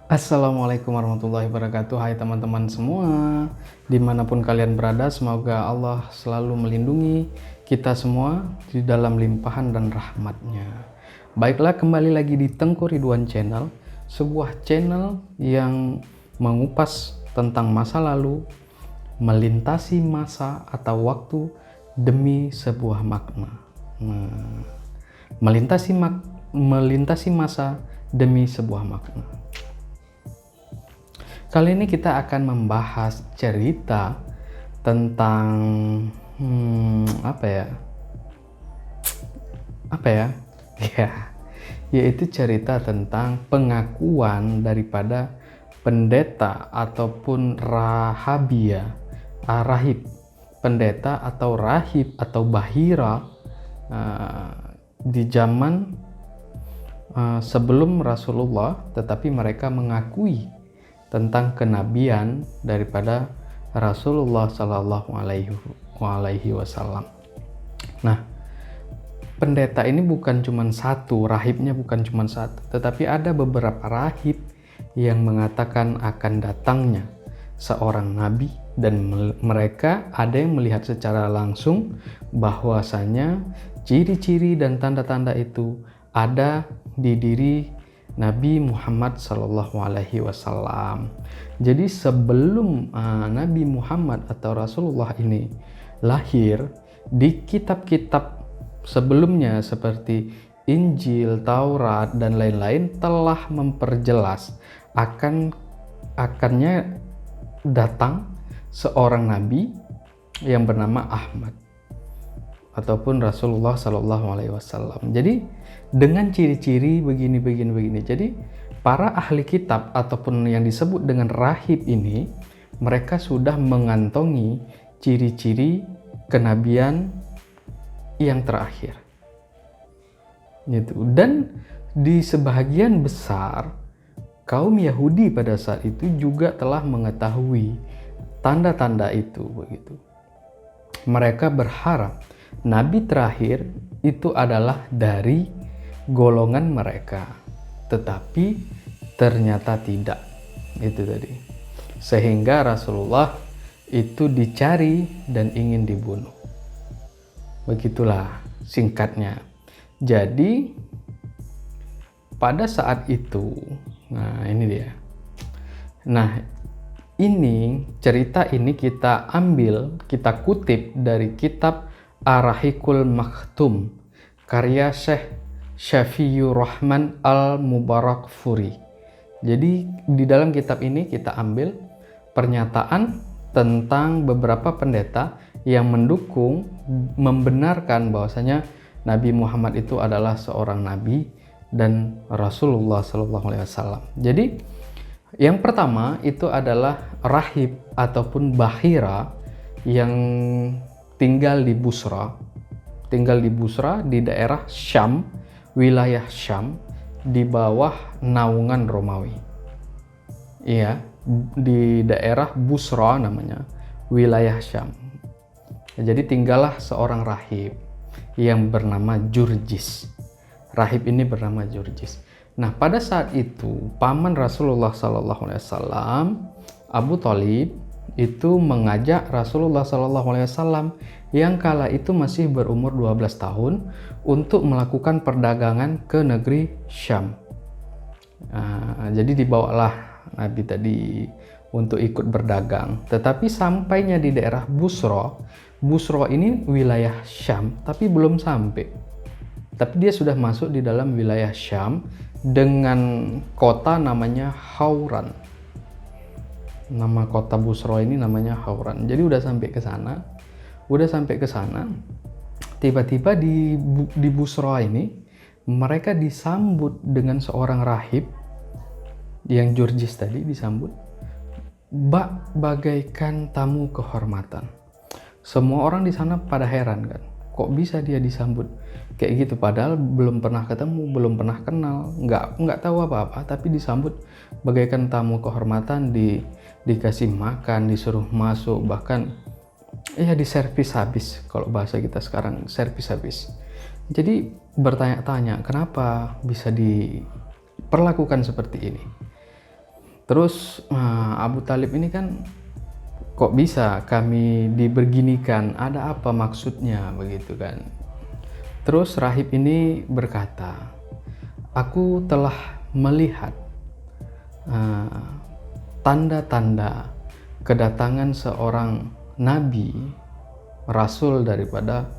Assalamualaikum warahmatullahi wabarakatuh. Hai teman-teman semua, dimanapun kalian berada, semoga Allah selalu melindungi kita semua di dalam limpahan dan rahmatnya. Baiklah, kembali lagi di Tengku Ridwan Channel, sebuah channel yang mengupas tentang masa lalu, melintasi masa atau waktu demi sebuah makna. Melintasi masa demi sebuah makna. Kali ini kita akan membahas cerita tentang apa ya? Ya, yaitu cerita tentang pengakuan daripada pendeta ataupun rahib, pendeta atau rahib atau bahira di zaman sebelum Rasulullah, tetapi mereka mengakui tentang kenabian daripada Rasulullah Shallallahu Alaihi Wasallam. Nah, pendeta ini bukan cuma satu, rahibnya bukan cuma satu, tetapi ada beberapa rahib yang mengatakan akan datangnya seorang nabi, dan mereka ada yang melihat secara langsung bahwasanya ciri-ciri dan tanda-tanda itu ada di diri Nabi Muhammad Sallallahu Alaihi Wasallam. Jadi sebelum Nabi Muhammad atau Rasulullah ini lahir, di kitab-kitab sebelumnya seperti Injil, Taurat, dan lain-lain telah memperjelas akannya datang seorang nabi yang bernama Ahmad ataupun Rasulullah Sallallahu Alaihi Wasallam. Jadi dengan ciri-ciri begini. Jadi para ahli kitab ataupun yang disebut dengan rahib ini, mereka sudah mengantongi ciri-ciri kenabian yang terakhir. Gitu. Dan di sebagian besar kaum Yahudi pada saat itu juga telah mengetahui tanda-tanda itu begitu. Mereka berharap nabi terakhir itu adalah dari golongan mereka, tetapi ternyata tidak. Itu tadi. Sehingga Rasulullah itu dicari dan ingin dibunuh. Begitulah singkatnya. Jadi pada saat itu, nah ini dia. Nah, ini cerita ini kita ambil, kita kutip dari kitab Ar-Rahiqul Maktum karya Syekh Syafiur Rahman Al-Mubarakfuri. Jadi di dalam kitab ini kita ambil pernyataan tentang beberapa pendeta yang mendukung, membenarkan bahwasanya Nabi Muhammad itu adalah seorang nabi dan Rasulullah Sallallahu Alaihi Wasallam. Jadi yang pertama itu adalah rahib ataupun bahira yang tinggal di Busra di daerah Syam, wilayah Syam, di bawah naungan Romawi. Iya, di daerah Busra namanya, wilayah Syam. Jadi tinggallah seorang rahib yang bernama Jurjis. Rahib ini bernama Jurjis. Nah, pada saat itu paman Rasulullah Sallallahu Alaihi Wasallam, Abu Thalib, itu mengajak Rasulullah Sallallahu Alaihi Wasallam yang kala itu masih berumur 12 tahun untuk melakukan perdagangan ke negeri Syam. Jadi dibawalah Nabi tadi untuk ikut berdagang. Tetapi sampainya di daerah Busra ini wilayah Syam, tapi belum sampai. Tapi dia sudah masuk di dalam wilayah Syam dengan kota namanya Hauran. Nama kota Busra ini namanya Hauran. Jadi udah sampai ke sana. Tiba-tiba di Busra ini mereka disambut dengan seorang rahib yang Jurjis tadi disambut bagaikan tamu kehormatan. Semua orang di sana pada heran kan, kok bisa dia disambut kayak gitu, padahal belum pernah ketemu, belum pernah kenal, nggak tahu apa-apa, tapi disambut bagaikan tamu kehormatan, dikasih makan, disuruh masuk, bahkan ya diservis habis, kalau bahasa kita sekarang servis habis. Jadi bertanya-tanya kenapa bisa diperlakukan seperti ini. Terus Abu Talib ini kan, kok bisa kami diberginikan, ada apa maksudnya begitu kan. Terus rahib ini berkata, aku telah melihat tanda-tanda kedatangan seorang nabi, rasul daripada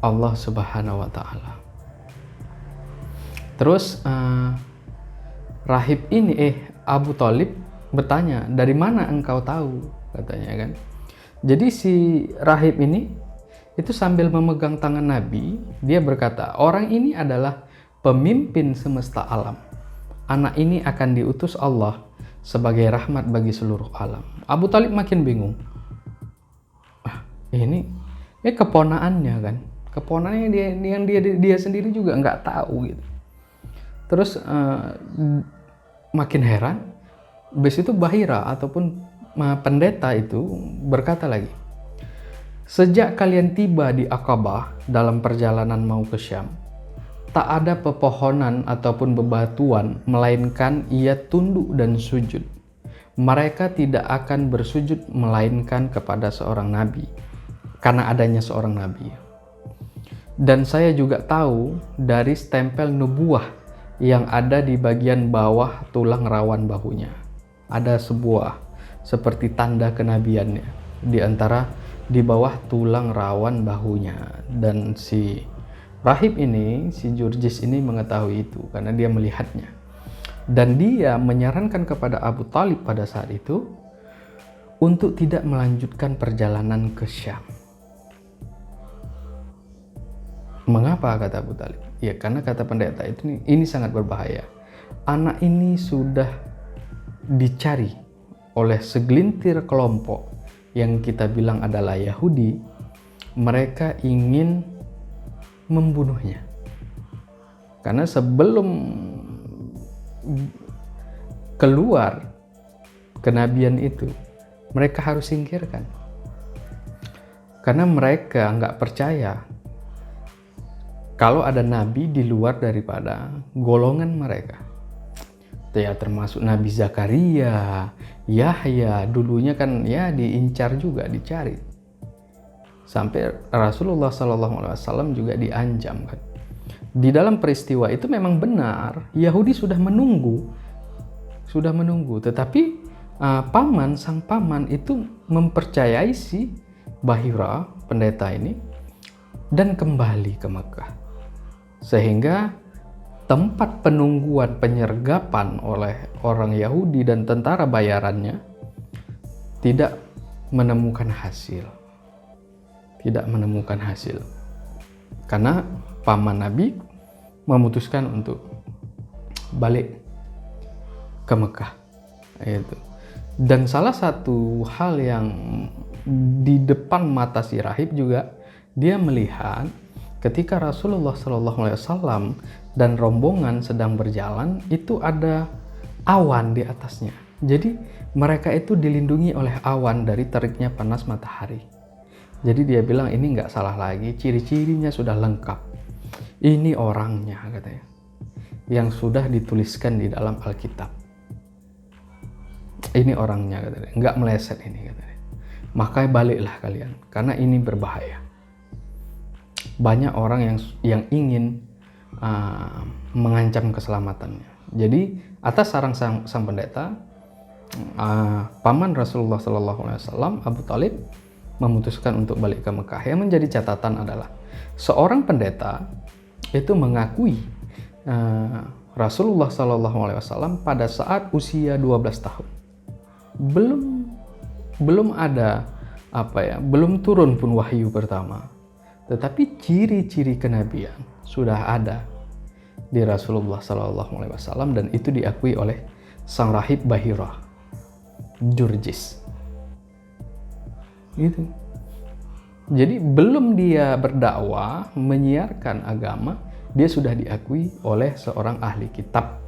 Allah Subhanahu wa Ta'ala. Terus rahib ini Abu Talib bertanya, dari mana engkau tahu, katanya kan. Jadi si rahib ini itu sambil memegang tangan Nabi, dia berkata, orang ini adalah pemimpin semesta alam. Anak ini akan diutus Allah sebagai rahmat bagi seluruh alam. Abu Talib makin bingung. Ini keponaannya kan, keponaannya dia sendiri juga nggak tahu gitu. Terus makin heran. Habis itu Bahira ataupun pendeta itu berkata lagi, sejak kalian tiba di Aqabah dalam perjalanan mau ke Syam, tak ada pepohonan ataupun bebatuan melainkan ia tunduk dan sujud. Mereka tidak akan bersujud melainkan kepada seorang nabi, karena adanya seorang nabi. Dan saya juga tahu dari stempel nubuah yang ada di bagian bawah tulang rawan bahunya. Ada sebuah seperti tanda kenabiannya di bawah tulang rawan bahunya. Dan si rahib ini, si Jurjis ini mengetahui itu karena dia melihatnya. Dan dia menyarankan kepada Abu Talib pada saat itu untuk tidak melanjutkan perjalanan ke Syam. Mengapa, kata Abu Talib? Ya karena kata pendeta itu, ini sangat berbahaya. Anak ini sudah dicari oleh segelintir kelompok yang kita bilang adalah Yahudi. Mereka ingin membunuhnya. Karena sebelum keluar kenabian itu, mereka harus singkirkan. Karena mereka nggak percaya kalau ada nabi di luar daripada golongan mereka. Ya termasuk Nabi Zakaria, Yahya, dulunya kan ya diincar juga, dicari. Sampai Rasulullah SAW juga diancam kan. Di dalam peristiwa itu memang benar, Yahudi sudah menunggu, tetapi sang paman itu mempercayai si Bahira, pendeta ini, dan kembali ke Mekah. Sehingga tempat penungguan penyergapan oleh orang Yahudi dan tentara bayarannya tidak menemukan hasil. Karena paman Nabi memutuskan untuk balik ke Mekah. Dan salah satu hal yang di depan mata si rahib juga, dia melihat ketika Rasulullah SAW dan rombongan sedang berjalan, itu ada awan di atasnya. Jadi mereka itu dilindungi oleh awan dari teriknya panas matahari. Jadi dia bilang ini nggak salah lagi, ciri-cirinya sudah lengkap. Ini orangnya, katanya, yang sudah dituliskan di dalam Alkitab. Ini orangnya, katanya, nggak meleset ini, katanya. Makanya baliklah kalian, karena ini berbahaya. Banyak orang yang ingin mengancam keselamatannya. Jadi atas saran sang pendeta, paman Rasulullah SAW, Abu Talib, memutuskan untuk balik ke Mekah. Yang menjadi catatan adalah seorang pendeta itu mengakui Rasulullah SAW pada saat usia 12 tahun. Belum ada belum turun pun wahyu pertama. Tetapi ciri-ciri kenabian sudah ada di Rasulullah SAW, dan itu diakui oleh sang rahib Bahira, Jurjis. Gitu. Jadi belum dia berdakwah, menyiarkan agama, dia sudah diakui oleh seorang ahli kitab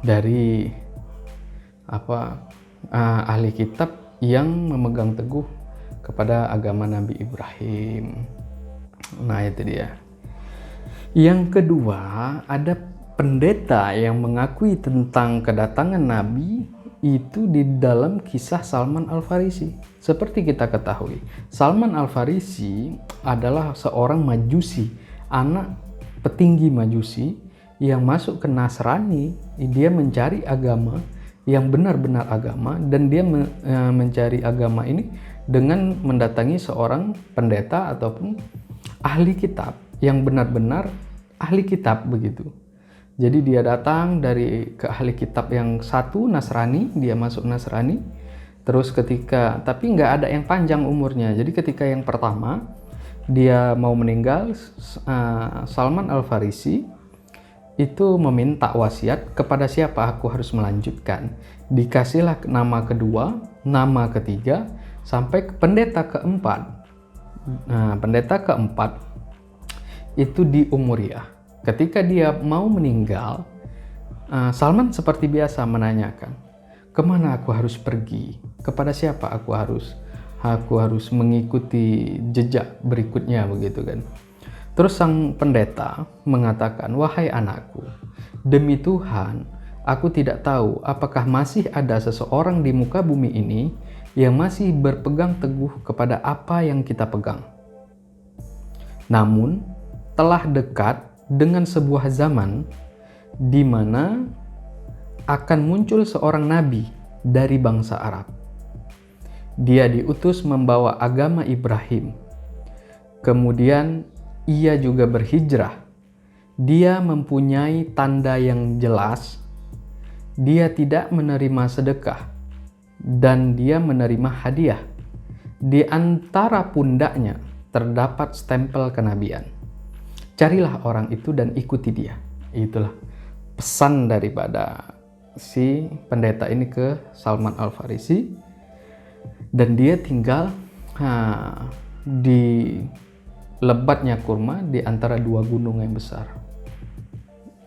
dari ahli kitab yang memegang teguh kepada agama Nabi Ibrahim. Nah itu dia. Yang kedua, ada pendeta yang mengakui tentang kedatangan Nabi itu di dalam kisah Salman Al-Farisi. Seperti kita ketahui, Salman Al-Farisi adalah seorang majusi, anak petinggi majusi yang masuk ke Nasrani. Dia mencari agama yang benar-benar agama, dan dia mencari agama ini dengan mendatangi seorang pendeta ataupun ahli kitab yang benar-benar ahli kitab begitu. Jadi dia datang dari ke ahli kitab yang satu, Nasrani, dia masuk Nasrani. Terus tapi nggak ada yang panjang umurnya. Jadi ketika yang pertama dia mau meninggal, Salman Al-Farisi itu meminta wasiat kepada siapa aku harus melanjutkan. Dikasihlah nama kedua, nama ketiga, sampai ke pendeta keempat. Nah, pendeta keempat itu di Umuriyah. Ketika dia mau meninggal, Salman seperti biasa menanyakan, kemana aku harus pergi? Kepada siapa aku harus mengikuti jejak berikutnya begitu kan? Terus sang pendeta mengatakan, wahai anakku, demi Tuhan, aku tidak tahu apakah masih ada seseorang di muka bumi ini yang masih berpegang teguh kepada apa yang kita pegang. Namun, telah dekat dengan sebuah zaman di mana akan muncul seorang nabi dari bangsa Arab. Dia diutus membawa agama Ibrahim. Kemudian ia juga berhijrah. Dia mempunyai tanda yang jelas. Dia tidak menerima sedekah dan dia menerima hadiah. Di antara pundaknya terdapat stempel kenabian. Carilah orang itu dan ikuti dia. Itulah pesan daripada si pendeta ini ke Salman Al-Farisi. Dan dia tinggal di lebatnya kurma di antara dua gunung yang besar.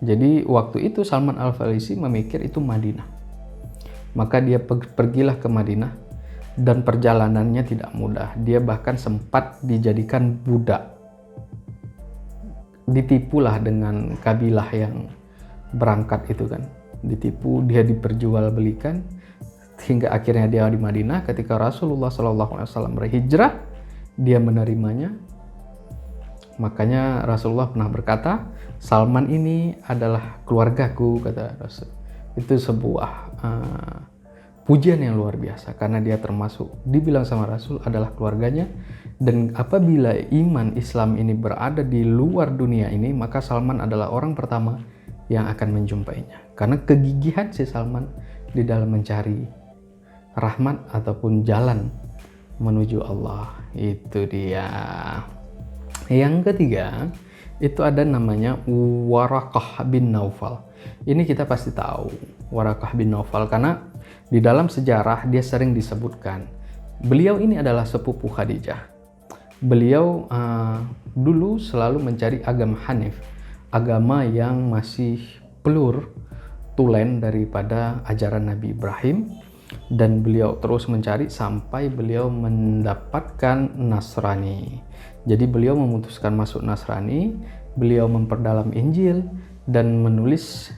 Jadi waktu itu Salman Al-Farisi memikir itu Madinah. Maka dia pergilah ke Madinah, dan perjalanannya tidak mudah. Dia bahkan sempat dijadikan budak. Ditipulah dengan kabilah yang berangkat itu kan. Ditipu, dia diperjualbelikan hingga akhirnya dia di Madinah. Ketika Rasulullah SAW berhijrah, dia menerimanya. Makanya Rasulullah pernah berkata, Salman ini adalah keluargaku, kata Rasul. Itu sebuah pujian yang luar biasa, karena dia termasuk, dibilang sama Rasul adalah keluarganya. Dan apabila iman Islam ini berada di luar dunia ini, maka Salman adalah orang pertama yang akan menjumpainya. Karena kegigihan si Salman di dalam mencari rahmat ataupun jalan menuju Allah. Itu dia. Yang ketiga, itu ada namanya Waraqah bin Naufal. Ini kita pasti tahu Waraqah bin Naufal karena di dalam sejarah dia sering disebutkan. Beliau ini adalah sepupu Khadijah. Beliau dulu selalu mencari agama Hanif, agama yang masih pelur tulen daripada ajaran Nabi Ibrahim, dan beliau terus mencari sampai beliau mendapatkan Nasrani. Jadi beliau memutuskan masuk Nasrani, beliau memperdalam Injil dan menulis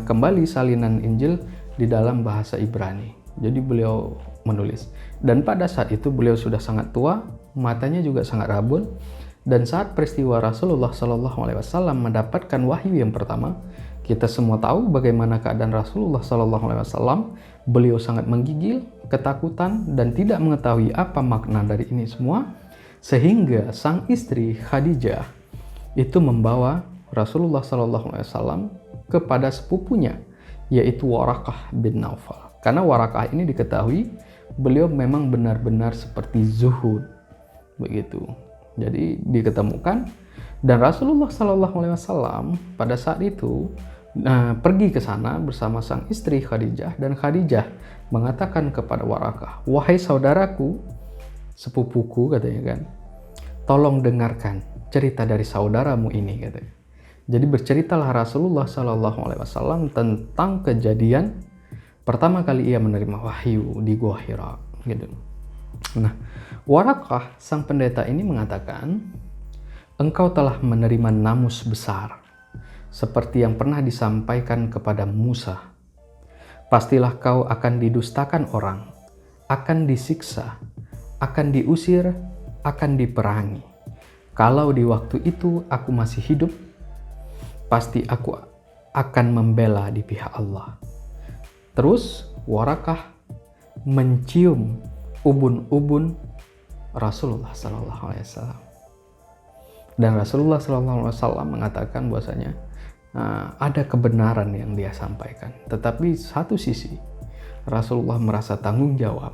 kembali salinan Injil di dalam bahasa Ibrani. Jadi beliau menulis, dan pada saat itu beliau sudah sangat tua, matanya juga sangat rabun. Dan saat peristiwa Rasulullah SAW mendapatkan wahyu yang pertama, kita semua tahu bagaimana keadaan Rasulullah SAW. Beliau sangat menggigil, ketakutan, dan tidak mengetahui apa makna dari ini semua, sehingga sang istri Khadijah itu membawa Rasulullah SAW kepada sepupunya, yaitu Waraqah bin Naufal. Karena Waraqah ini diketahui beliau memang benar-benar seperti zuhud begitu. Jadi diketemukan, dan Rasulullah SAW pada saat itu pergi ke sana bersama sang istri Khadijah, dan Khadijah mengatakan kepada Waraqah, wahai saudaraku, sepupuku katanya kan, tolong dengarkan cerita dari saudaramu ini katanya. Jadi berceritalah Rasulullah SAW tentang kejadian pertama kali ia menerima wahyu di Gua Hira gitu. Nah, Waraqah sang pendeta ini mengatakan, engkau telah menerima namus besar seperti yang pernah disampaikan kepada Musa. Pastilah kau akan didustakan orang, akan disiksa, akan diusir, akan diperangi. Kalau di waktu itu aku masih hidup, pasti aku akan membela di pihak Allah. Terus Warakah mencium ubun-ubun Rasulullah SAW. Dan Rasulullah SAW mengatakan bahwasanya ada kebenaran yang dia sampaikan. Tetapi satu sisi Rasulullah merasa tanggung jawab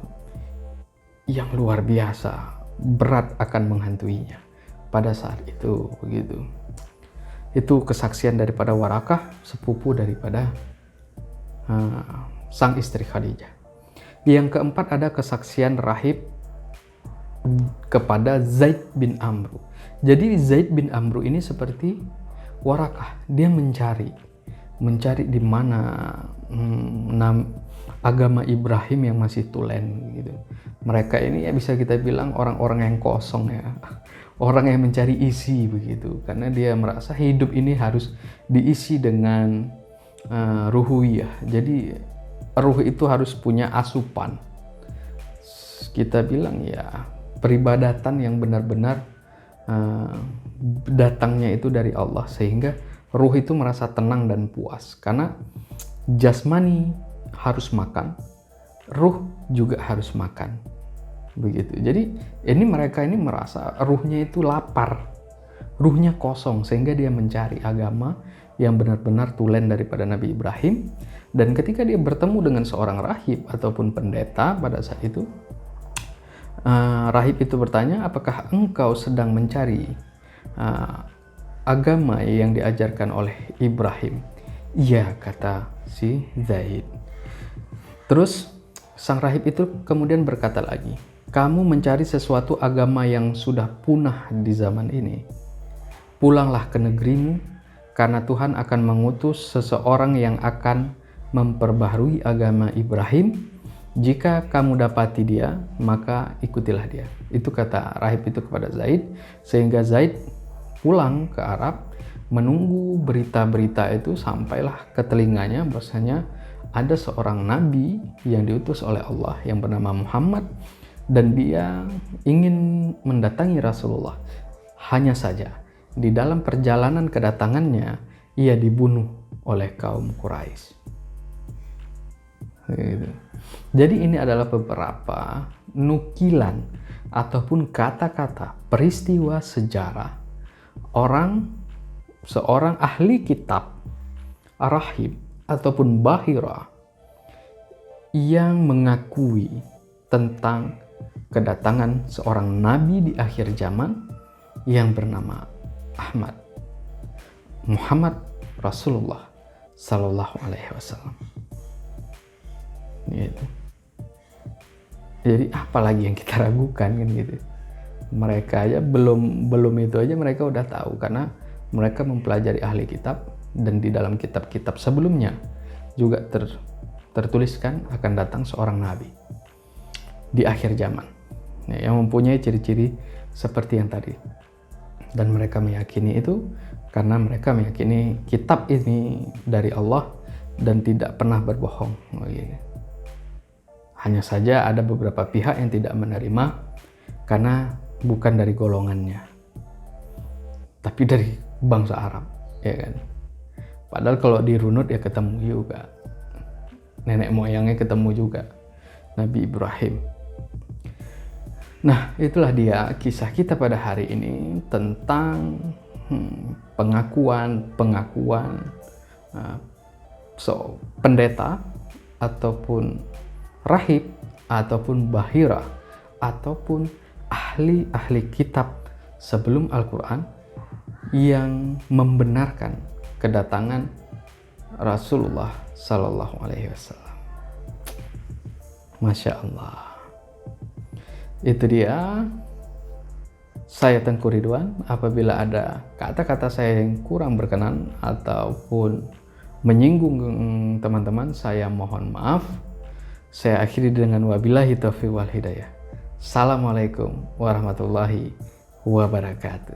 yang luar biasa, berat akan menghantuinya pada saat itu, begitu. Itu kesaksian daripada Warakah, sepupu daripada sang istri Khadijah. Yang keempat ada kesaksian rahib kepada Zaid bin Amru. Jadi Zaid bin Amru ini seperti Warakah, dia mencari di mana agama Ibrahim yang masih tulen gitu. Mereka ini ya bisa kita bilang orang-orang yang kosong ya, orang yang mencari isi begitu, karena dia merasa hidup ini harus diisi dengan ruhiyah. Jadi ruh itu harus punya asupan. Kita bilang ya peribadatan yang benar-benar datangnya itu dari Allah, sehingga ruh itu merasa tenang dan puas. Karena jasmani harus makan, ruh juga harus makan, begitu. Jadi mereka ini merasa ruhnya itu lapar, ruhnya kosong, sehingga dia mencari agama yang benar-benar tulen daripada Nabi Ibrahim. Dan ketika dia bertemu dengan seorang rahib ataupun pendeta pada saat itu, rahib itu bertanya, apakah engkau sedang mencari agama yang diajarkan oleh Ibrahim? Iya, kata si Zaid. Terus sang rahib itu kemudian berkata lagi, kamu mencari sesuatu agama yang sudah punah di zaman ini. Pulanglah ke negerimu, karena Tuhan akan mengutus seseorang yang akan memperbaharui agama Ibrahim. Jika kamu dapati dia, maka ikutilah dia. Itu kata rahib itu kepada Zaid, sehingga Zaid pulang ke Arab, menunggu berita-berita itu sampailah ke telinganya bahwasanya ada seorang nabi yang diutus oleh Allah yang bernama Muhammad, dan dia ingin mendatangi Rasulullah. Hanya saja di dalam perjalanan kedatangannya ia dibunuh oleh kaum Quraisy. Jadi ini adalah beberapa nukilan ataupun kata-kata peristiwa sejarah seorang ahli kitab, rahib ataupun bahira yang mengakui tentang kedatangan seorang nabi di akhir zaman yang bernama Muhammad Rasulullah Sallallahu Alaihi Wasallam. Gitu. Jadi apalagi yang kita ragukan kan gitu. Mereka aja belum itu aja mereka udah tahu, karena mereka mempelajari ahli kitab, dan di dalam kitab-kitab sebelumnya juga tertuliskan akan datang seorang nabi di akhir zaman yang mempunyai ciri-ciri seperti yang tadi. Dan mereka meyakini itu karena mereka meyakini kitab ini dari Allah dan tidak pernah berbohong. Hanya saja ada beberapa pihak yang tidak menerima karena bukan dari golongannya, tapi dari bangsa Arab, ya kan. Padahal kalau dirunut ya ketemu juga, nenek moyangnya ketemu juga, Nabi Ibrahim. Nah, itulah dia kisah kita pada hari ini tentang pengakuan pendeta ataupun rahib ataupun bahira ataupun ahli kitab sebelum Al-Quran yang membenarkan kedatangan Rasulullah Sallallahu Alaihi Wasallam. Masya Allah. Itu dia. Saya Tengku Ridwan. Apabila ada kata-kata saya yang kurang berkenan ataupun menyinggung teman-teman, saya mohon maaf. Saya akhiri dengan wabillahi taufiq wal hidayah. Assalamualaikum warahmatullahi wabarakatuh.